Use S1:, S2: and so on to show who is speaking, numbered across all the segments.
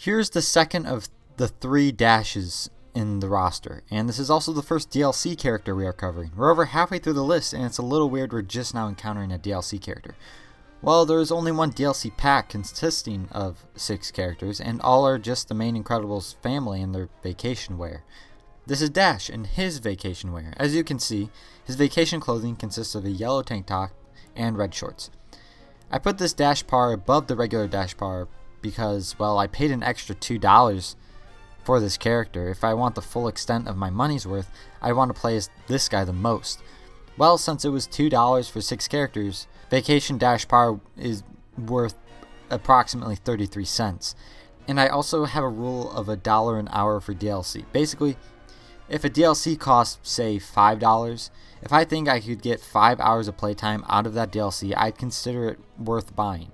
S1: Here's the second of the 3 dashes in the roster, and this is also the first DLC character we are covering. We're over halfway through the list, and it's a little weird we're just now encountering a DLC character. Well, there is only one DLC pack consisting of 6 characters, and all are just the main Incredibles family in their vacation wear. This is Dash in his vacation wear. As you can see, his vacation clothing consists of a yellow tank top and red shorts. I put this Dash Parr above the regular Dash Parr because, well, I paid an extra $2 for this character. If I want the full extent of my money's worth, I want to play as this guy the most. Well, since it was $2 for 6 characters, Vacation Dash Parr is worth approximately 33 cents. And I also have a rule of $1 an hour for DLC. Basically, if a DLC costs, say, $5, if I think I could get 5 hours of playtime out of that DLC, I'd consider it worth buying.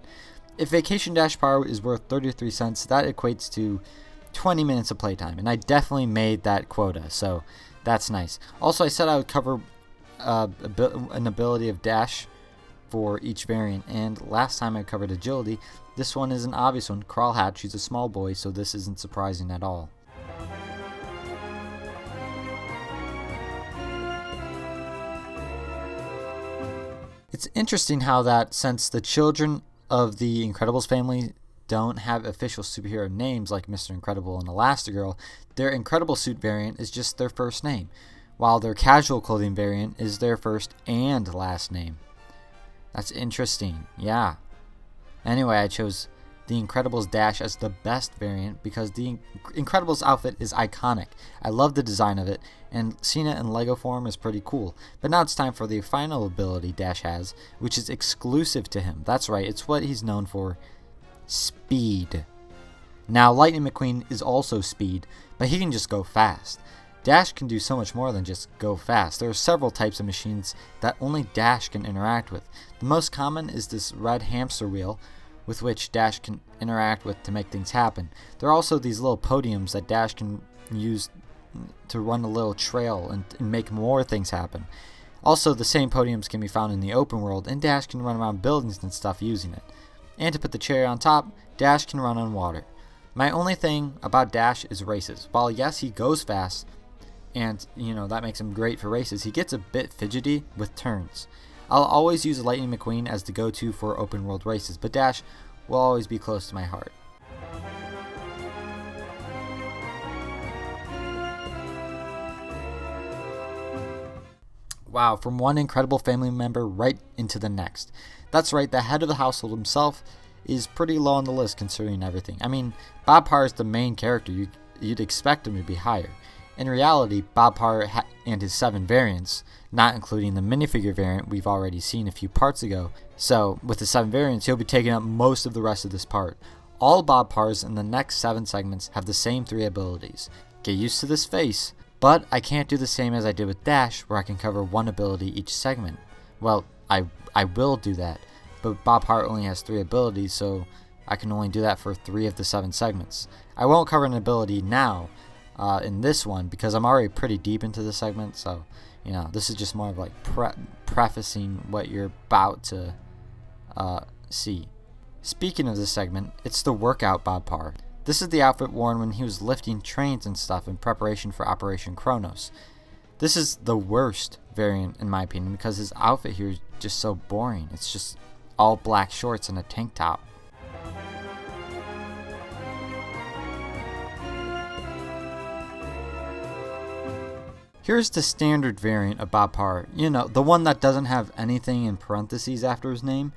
S1: If Vacation Dash Parr is worth 33 cents, that equates to 20 minutes of playtime, and I definitely made that quota, so that's nice. Also, I said I would cover an ability of Dash for each variant, and last time I covered Agility. This one is an obvious one, Crawl Hatch. He's a small boy, so this isn't surprising at all. It's interesting how that, since the children of the Incredibles family don't have official superhero names like Mr. Incredible and Elastigirl, their Incredible suit variant is just their first name, while their casual clothing variant is their first and last name. That's interesting, yeah. Anyway, I chose the Incredibles Dash as the best variant because the Incredibles outfit is iconic. I love the design of it, and seeing it in Lego form is pretty cool. But now it's time for the final ability Dash has, which is exclusive to him. That's right, it's what he's known for: speed. Now, Lightning McQueen is also speed, but he can just go fast. Dash can do so much more than just go fast. There are several types of machines that only Dash can interact with. The most common is this red hamster wheel, with which Dash can interact with to make things happen. There are also these little podiums that Dash can use to run a little trail and make more things happen. Also, the same podiums can be found in the open world, and Dash can run around buildings and stuff using it. And to put the cherry on top, Dash can run on water. My only thing about Dash is races. While yes, he goes fast, and that makes him great for races, he gets a bit fidgety with turns. I'll always use Lightning McQueen as the go-to for open world races, but Dash will always be close to my heart. Wow, from one incredible family member right into the next. That's right, the head of the household himself is pretty low on the list considering everything. I mean, Bob Parr is the main character. You'd expect him to be higher. In reality, Bob Parr and his 7 variants, not including the minifigure variant we've already seen a few parts ago. So, with the 7 variants, he'll be taking up most of the rest of this part. All Bob Parrs in the next 7 segments have the same 3 abilities. Get used to this face. But I can't do the same as I did with Dash, where I can cover 1 ability each segment. Well, I will do that, but Bob Parr only has 3 abilities, so I can only do that for 3 of the 7 segments. I won't cover an ability now in this one because I'm already pretty deep into the segment, so this is just more of like prefacing what you're about to see. Speaking of this segment, it's the workout Bob Parr. This is the outfit worn when he was lifting trains and stuff in preparation for Operation Kronos. This is the worst variant in my opinion because his outfit here is just so boring. It's just all black shorts and a tank top. Here's the standard variant of Bob Parr, the one that doesn't have anything in parentheses after his name.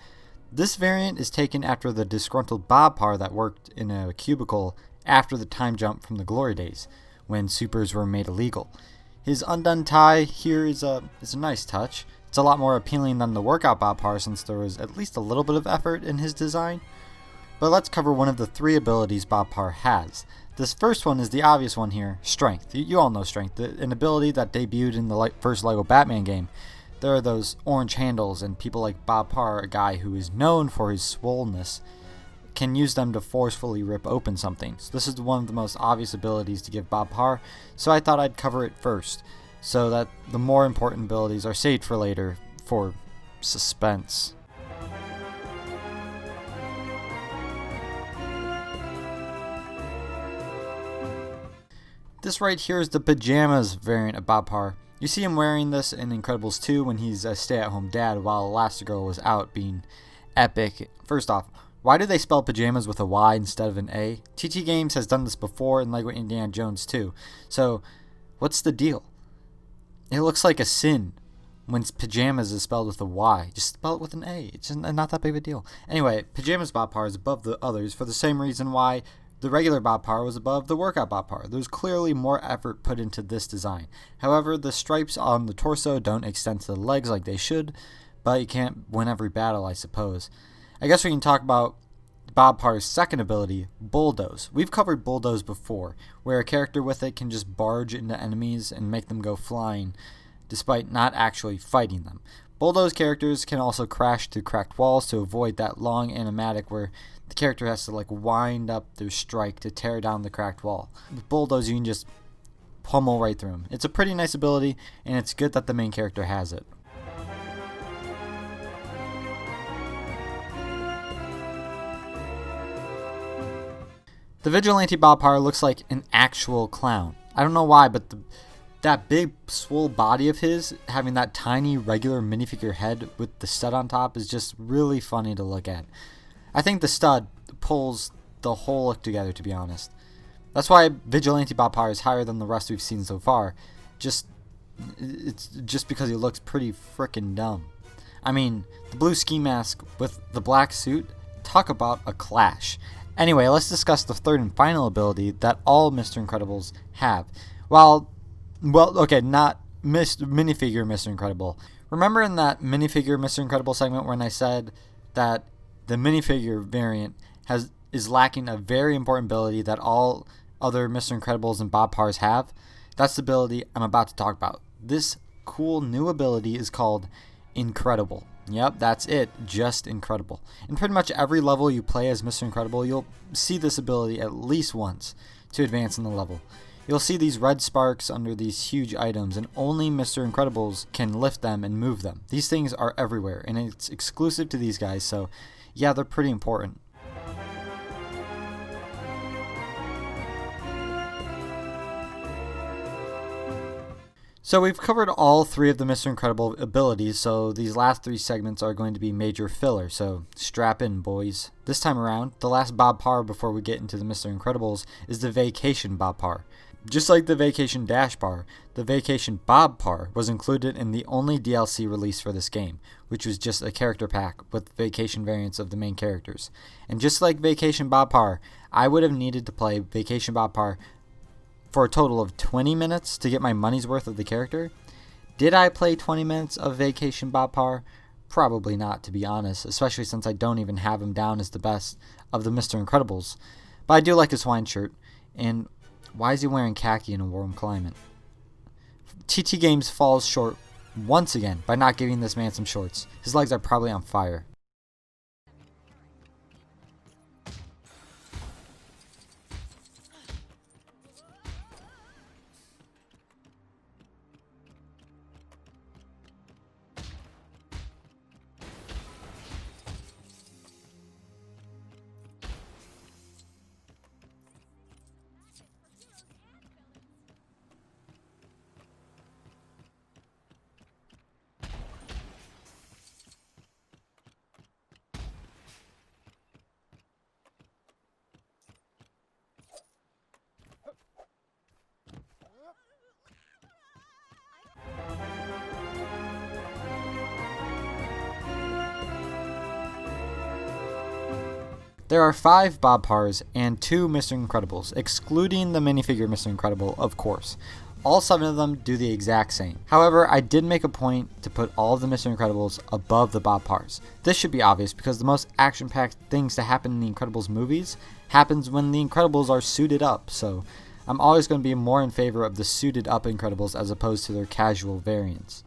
S1: This variant is taken after the disgruntled Bob Parr that worked in a cubicle after the time jump from the glory days, when supers were made illegal. His undone tie here is a nice touch. It's a lot more appealing than the workout Bob Parr since there was at least a little bit of effort in his design. But let's cover one of the 3 abilities Bob Parr has. This first one is the obvious one here, Strength. You all know Strength, an ability that debuted in the first LEGO Batman game. There are those orange handles, and people like Bob Parr, a guy who is known for his swollenness, can use them to forcefully rip open something. So this is one of the most obvious abilities to give Bob Parr, so I thought I'd cover it first, so that the more important abilities are saved for later for suspense. This right here is the Pyjamas variant of Bob Parr. You see him wearing this in Incredibles 2 when he's a stay-at-home dad while Elastigirl was out being epic. First off, why do they spell pajamas with a Y instead of an A? TT Games has done this before in Lego Indiana Jones too. So, what's the deal? It looks like a sin when pajamas is spelled with a Y. Just spell it with an A. It's just not that big of a deal. Anyway, Pyjamas Bob Parr is above the others for the same reason why the regular Bob Parr was above the workout Bob Parr. There's clearly more effort put into this design. However, the stripes on the torso don't extend to the legs like they should, but you can't win every battle, I suppose. I guess we can talk about Bob Parr's second ability, Bulldoze. We've covered Bulldoze before, where a character with it can just barge into enemies and make them go flying, despite not actually fighting them. Bulldoze characters can also crash through cracked walls to avoid that long animatic where the character has to wind up their strike to tear down the cracked wall. With Bulldoze, you can just pummel right through them. It's a pretty nice ability, and it's good that the main character has it. The Vigilante Bob Parr looks like an actual clown. I don't know why, but that big swole body of his, having that tiny regular minifigure head with the stud on top, is just really funny to look at. I think the stud pulls the whole look together, to be honest. That's why Vigilante Bob Parr is higher than the rest we've seen so far. It's just because he looks pretty frickin' dumb. I mean, the blue ski mask with the black suit, talk about a clash. Anyway, let's discuss the third and final ability that all Mr. Incredibles have. Not minifigure Mr. Incredible. Remember in that minifigure Mr. Incredible segment when I said that the minifigure variant is lacking a very important ability that all other Mr. Incredibles and Bob Parrs have? That's the ability I'm about to talk about. This cool new ability is called Incredible. Yep, that's it. Just Incredible. In pretty much every level you play as Mr. Incredible, you'll see this ability at least once to advance in the level. You'll see these red sparks under these huge items, and only Mr. Incredibles can lift them and move them. These things are everywhere, and it's exclusive to these guys, so yeah, they're pretty important. So we've covered all three of the Mr. Incredible abilities, so these last three segments are going to be major filler, so strap in, boys. This time around, the last Bob Parr before we get into the Mr. Incredibles is the Vacation Bob Parr. Just like the Vacation Dash Parr, the Vacation Bob Parr was included in the only DLC release for this game, which was just a character pack with vacation variants of the main characters. And just like Vacation Bob Parr, I would have needed to play Vacation Bob Parr for a total of 20 minutes to get my money's worth of the character. Did I play 20 minutes of Vacation Bob Parr? Probably not, to be honest, especially since I don't even have him down as the best of the Mr. Incredibles. But I do like his Hawaiian shirt, and why is he wearing khaki in a warm climate? TT Games falls short once again by not giving this man some shorts. His legs are probably on fire. There are 5 Bob Parrs and 2 Mr. Incredibles, excluding the minifigure Mr. Incredible, of course. All 7 of them do the exact same. However, I did make a point to put all of the Mr. Incredibles above the Bob Parrs. This should be obvious because the most action-packed things to happen in the Incredibles movies happens when the Incredibles are suited up, so I'm always going to be more in favor of the suited up Incredibles as opposed to their casual variants.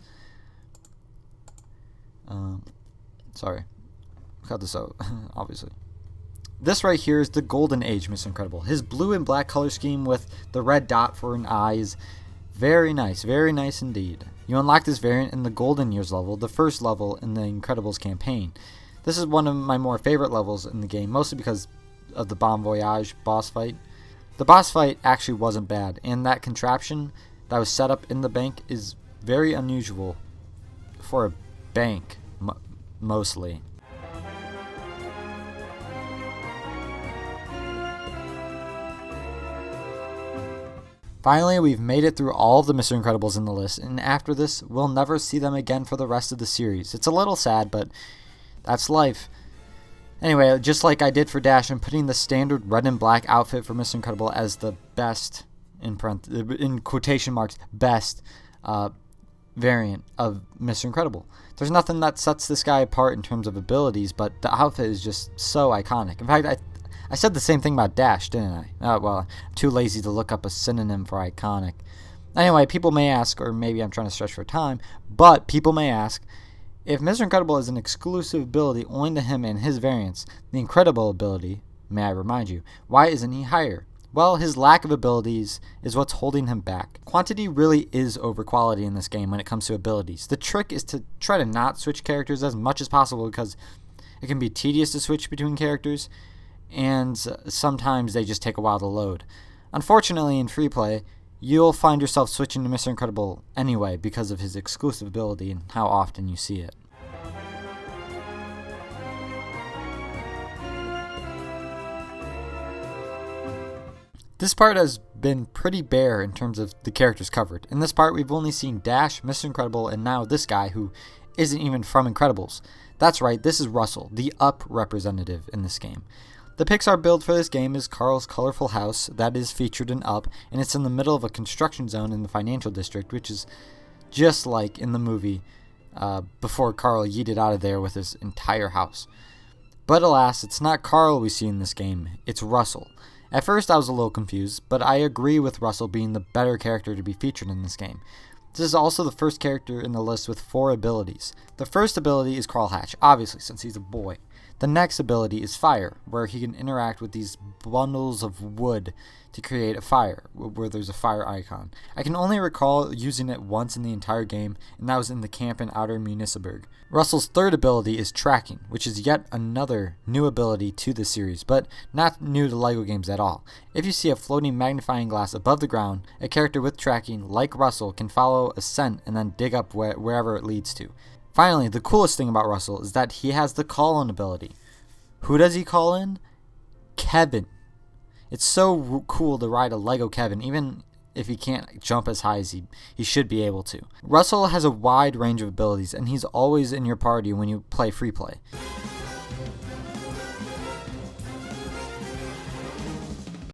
S1: Sorry. Cut this out, obviously. This right here is the Golden Age Mr. Incredible. His blue and black color scheme with the red dot for an eye is very nice indeed. You unlock this variant in the Golden Years level, the first level in the Incredibles campaign. This is one of my more favorite levels in the game, mostly because of the Bon Voyage boss fight. The boss fight actually wasn't bad, and that contraption that was set up in the bank is very unusual for a bank, mostly. Finally, we've made it through all of the Mr. Incredibles in the list, and after this, we'll never see them again for the rest of the series. It's a little sad, but that's life. Anyway, just like I did for Dash, I'm putting the standard red and black outfit for Mr. Incredible as the best, in quotation marks, best variant of Mr. Incredible. There's nothing that sets this guy apart in terms of abilities, but the outfit is just so iconic. In fact, I said the same thing about Dash, didn't I? Well, I'm too lazy to look up a synonym for iconic. Anyway, people may ask, or maybe I'm trying to stretch for time, but people may ask, if Mr. Incredible is an exclusive ability only to him and his variants, the Incredible ability, may I remind you, why isn't he higher? Well, his lack of abilities is what's holding him back. Quantity really is over quality in this game when it comes to abilities. The trick is to try to not switch characters as much as possible because it can be tedious to switch between characters, and sometimes they just take a while to load. Unfortunately, in free play, you'll find yourself switching to Mr. Incredible anyway because of his exclusive ability and how often you see it. This part has been pretty bare in terms of the characters covered. In this part, we've only seen Dash, Mr. Incredible, and now this guy who isn't even from Incredibles. That's right, this is Russell, the Up representative in this game. The Pixar build for this game is Carl's colorful house that is featured in Up, and it's in the middle of a construction zone in the financial district, which is just like in the movie before Carl yeeted out of there with his entire house. But alas, it's not Carl we see in this game, it's Russell. At first I was a little confused, but I agree with Russell being the better character to be featured in this game. This is also the first character in the list with 4 abilities. The first ability is Carl Hatch, obviously since he's a boy. The next ability is Fire, where he can interact with these bundles of wood to create a fire, where there's a fire icon. I can only recall using it once in the entire game, and that was in the camp in Outer Municeburg. Russell's third ability is Tracking, which is yet another new ability to the series, but not new to LEGO games at all. If you see a floating magnifying glass above the ground, a character with Tracking, like Russell, can follow a scent and then dig up wherever it leads to. Finally, the coolest thing about Russell is that he has the call-in ability. Who does he call in? Kevin. It's so cool to ride a Lego Kevin, even if he can't jump as high as he should be able to. Russell has a wide range of abilities, and he's always in your party when you play free play.